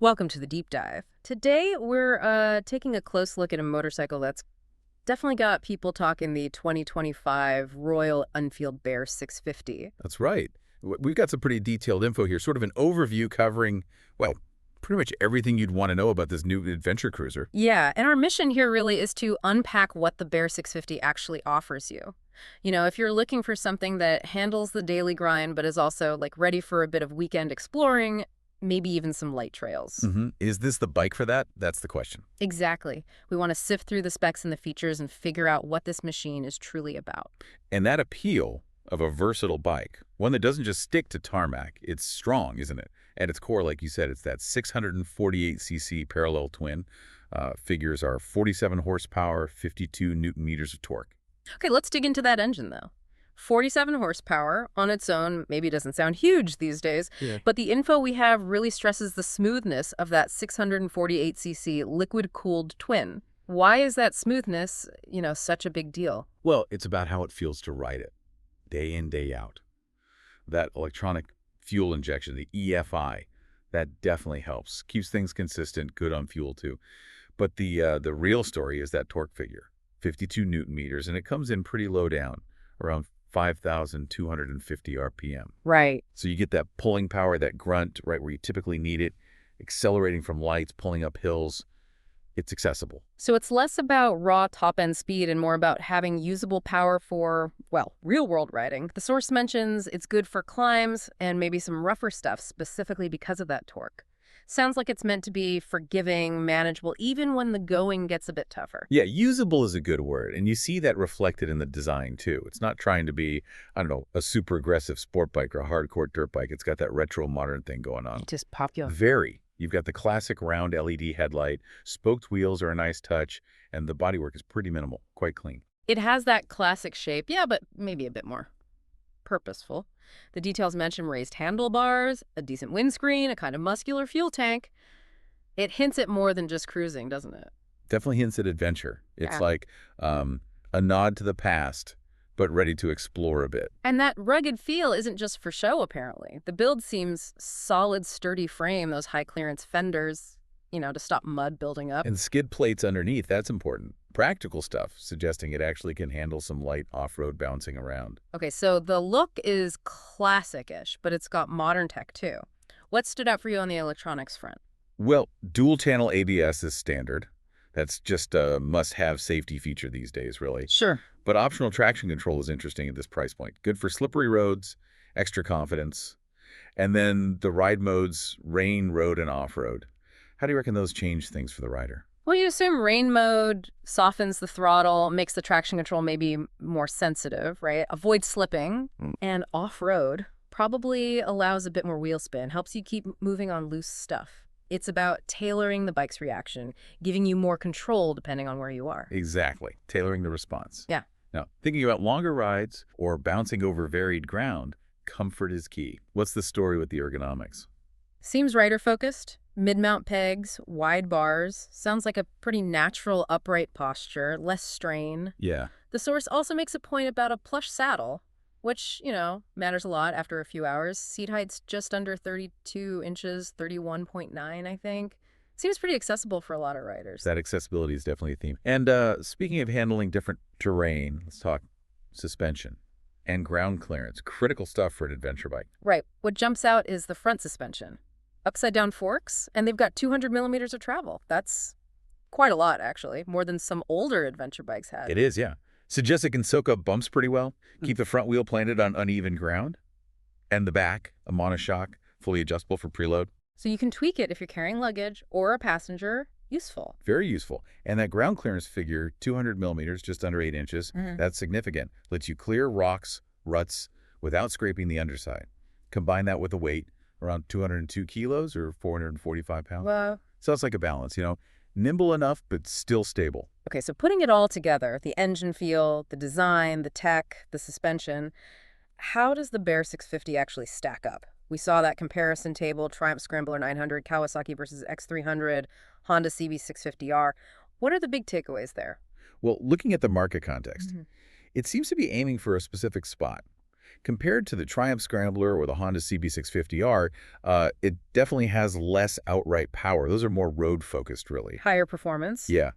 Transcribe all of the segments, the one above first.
Welcome to the deep dive. Today, we're taking a close look at a motorcycle that's definitely got people talking, the 2025 Royal Enfield Bear 650. That's right. We've got some pretty detailed info here, sort of an overview covering, well, pretty much everything you'd want to know about this new adventure cruiser. Yeah, and our mission here really is to unpack what the Bear 650 actually offers you. You know, if you're looking for something that handles the daily grind, but is also like ready for a bit of weekend exploring, maybe even some light trails. Is this the bike for that? That's the question. Exactly. We want to sift through the specs and the features and figure out what this machine is truly about. And that appeal of a versatile bike, one that doesn't just stick to tarmac, it's strong, isn't it? At its core, like you said, it's that 648cc parallel twin. Figures are 47 horsepower, 52 newton meters of torque. Okay, let's dig into that engine, though. 47 horsepower on its own maybe doesn't sound huge these days, Yeah. but the info we have really stresses the smoothness of that 648cc liquid-cooled twin. Why is that smoothness, such a big deal? Well, it's about how it feels to ride it, day in, day out. That electronic fuel injection, the EFI, that definitely helps. Keeps things consistent, good on fuel too. But the real story is that torque figure, 52 newton meters, and it comes in pretty low down, around 5,250 RPM. Right. So you get that pulling power, that grunt, right where you typically need it, accelerating from lights, pulling up hills. It's accessible. So it's less about raw top-end speed and more about having usable power for, well, real-world riding. The source mentions it's good for climbs and maybe some rougher stuff specifically because of that torque. Sounds like it's meant to be forgiving, manageable, even when the going gets a bit tougher. Yeah, usable is a good word, and you see that reflected in the design too. It's not trying to be, I don't know, a super aggressive sport bike or a hardcore dirt bike. It's got that retro modern thing going on. Just popular. Very. You've got the classic round LED headlight, spoked wheels are a nice touch, and the bodywork is pretty minimal, quite clean. It has that classic shape, yeah, but maybe a bit more purposeful. The details mention raised handlebars, a decent windscreen, a kind of muscular fuel tank. It hints at more than just cruising, doesn't it? Definitely hints at adventure. It's Yeah. like a nod to the past, but ready to explore a bit. And that rugged feel isn't just for show, apparently. The build seems solid, sturdy frame, those high-clearance fenders, to stop mud building up. And skid plates underneath, that's important. Practical stuff, suggesting it actually can handle some light off-road bouncing around. Okay, so the look is classic-ish, but it's got modern tech, too. What stood out for you on the electronics front? Well, dual-channel ABS is standard. That's just a must-have safety feature these days, really. Sure. But optional traction control is interesting at this price point. Good for slippery roads, extra confidence. And then the ride modes, rain, road, and off-road. How do you reckon those change things for the rider? Well, you assume rain mode softens the throttle, makes the traction control maybe more sensitive, right? Avoid slipping. And off-road probably allows a bit more wheel spin, helps you keep moving on loose stuff. It's about tailoring the bike's reaction, giving you more control depending on where you are. Exactly. Tailoring the response. Yeah. Now, thinking about longer rides or bouncing over varied ground, comfort is key. What's the story with the ergonomics? Seems rider-focused. Mid-mount pegs, wide bars. Sounds like a pretty natural upright posture, less strain. Yeah. The source also makes a point about a plush saddle, which, matters a lot after a few hours. Seat height's just under 32 inches, 31.9, I think. Seems pretty accessible for a lot of riders. That accessibility is definitely a theme. And speaking of handling different terrain, let's talk suspension and ground clearance. Critical stuff for an adventure bike. Right. What jumps out is the front suspension. Upside-down forks, and they've got 200 millimeters of travel. That's quite a lot, actually. More than some older adventure bikes had. It is, yeah. Suggests it can soak up bumps pretty well, keep the front wheel planted on uneven ground, and the back, a monoshock, fully adjustable for preload. So you can tweak it if you're carrying luggage or a passenger. Useful. Very useful. And that ground clearance figure, 200 millimeters, just under 8 inches, that's significant. Lets you clear rocks, ruts, without scraping the underside. Combine that with the weight, around 202 kilos or 445 pounds. Well, So it's like a balance, nimble enough, but still stable. okay, so putting it all together, the engine feel, the design, the tech, the suspension, how does the Bear 650 actually stack up? We saw that comparison table, Triumph Scrambler 900, Kawasaki versus X300, Honda CB650R. What are the big takeaways there? Well, looking at the market context, it seems to be aiming for a specific spot. Compared to the Triumph Scrambler or the Honda CB650R, it definitely has less outright power. Those are more road-focused, really. Higher performance. Yeah.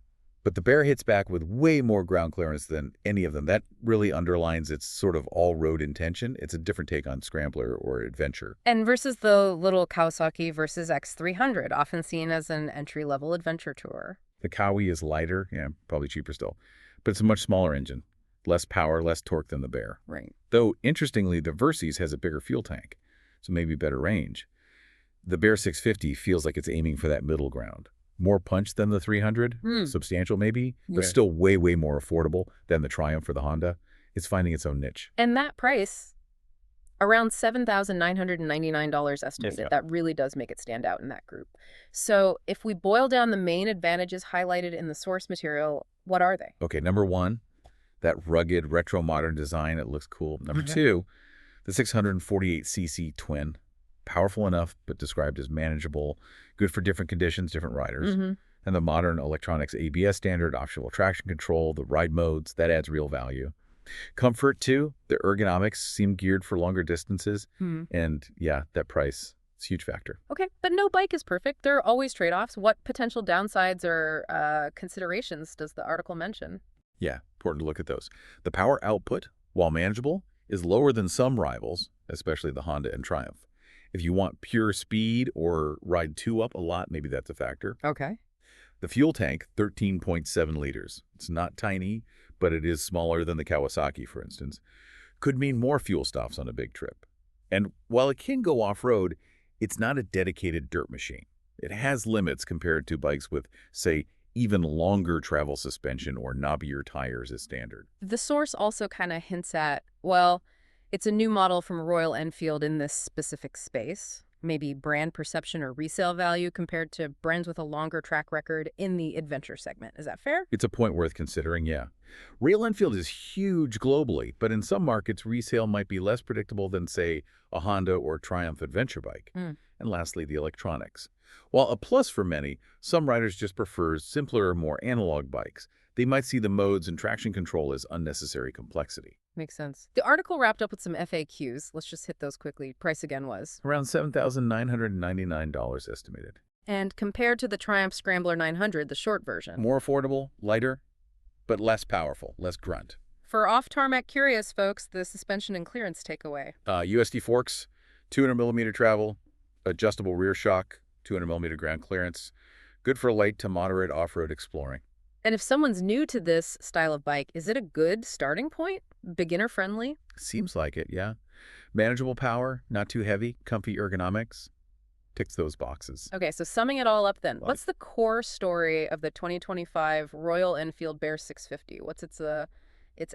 But the Bear hits back with way more ground clearance than any of them. That really underlines its sort of all-road intention. It's a different take on Scrambler or Adventure. And versus the little Kawasaki versus X300, often seen as an entry-level adventure tour. The Kawi is lighter, yeah, probably cheaper still, but it's a much smaller engine. Less power, less torque than the Bear. Right. Though, interestingly, the Versys has a bigger fuel tank, so maybe better range. The Bear 650 feels like it's aiming for that middle ground. More punch than the 300, substantial maybe, but still way, way more affordable than the Triumph or the Honda. It's finding its own niche. And that price, around $7,999 estimated. Yeah. That really does make it stand out in that group. So if we boil down the main advantages highlighted in the source material, what are they? Okay, number one, that rugged retro-modern design. It looks cool. Number two, the 648cc twin. Powerful enough, but described as manageable, good for different conditions, different riders. And the modern electronics ABS standard, optional traction control, the ride modes, that adds real value. Comfort, too. The ergonomics seem geared for longer distances. And yeah, that price, it's a huge factor. Okay, but no bike is perfect. There are always trade-offs. What potential downsides or considerations does the article mention? Yeah, important to look at those. The power output, while manageable, is lower than some rivals, especially the Honda and Triumph. If you want pure speed or ride two-up a lot, maybe that's a factor. Okay. The fuel tank, 13.7 liters. It's not tiny, but it is smaller than the Kawasaki, for instance. Could mean more fuel stops on a big trip. And while it can go off-road, it's not a dedicated dirt machine. It has limits compared to bikes with, say, even longer travel suspension or knobbier tires as standard. The source also kind of hints at, well, it's a new model from Royal Enfield in this specific space. Maybe brand perception or resale value compared to brands with a longer track record in the adventure segment. Is that fair? It's a point worth considering, yeah. Royal Enfield is huge globally, but in some markets, resale might be less predictable than, say, a Honda or Triumph adventure bike. And lastly, the electronics. While a plus for many, some riders just prefer simpler, more analog bikes. They might see the modes and traction control as unnecessary complexity. Makes sense. The article wrapped up with some FAQs. Let's just hit those quickly. Price again was? Around $7,999 estimated. And compared to the Triumph Scrambler 900, the short version. More affordable, lighter, but less powerful, less grunt. For off-tarmac curious folks, the suspension and clearance takeaway. USD forks, 200mm travel, adjustable rear shock, 200mm ground clearance. Good for light to moderate off-road exploring. And if someone's new to this style of bike, is it a good starting point? Beginner-friendly? Seems like it, yeah. Manageable power, not too heavy, comfy ergonomics. Ticks those boxes. Okay, so summing it all up then, what's the core story of the 2025 Royal Enfield Bear 650? What's its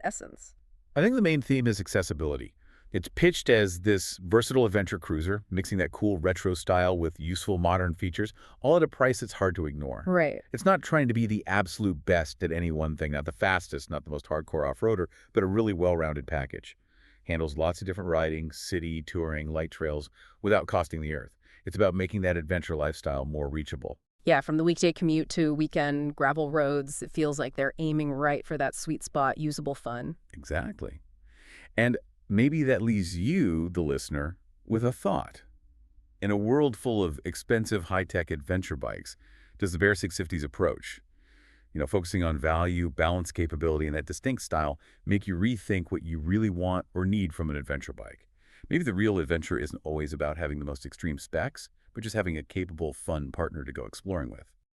essence? I think the main theme is accessibility. It's pitched as this versatile adventure cruiser, mixing that cool retro style with useful modern features, all at a price it's hard to ignore. Right. It's not trying to be the absolute best at any one thing, not the fastest, not the most hardcore off-roader, but a really well-rounded package. Handles lots of different riding, city, touring, light trails, without costing the earth. It's about making that adventure lifestyle more reachable. Yeah, from the weekday commute to weekend gravel roads, it feels like they're aiming right for that sweet spot, usable fun. Exactly. And maybe that leaves you, the listener, with a thought. In a world full of expensive high-tech adventure bikes, does the Bear 650's approach, focusing on value, balance, capability, and that distinct style, make you rethink what you really want or need from an adventure bike? Maybe the real adventure isn't always about having the most extreme specs, but just having a capable, fun partner to go exploring with.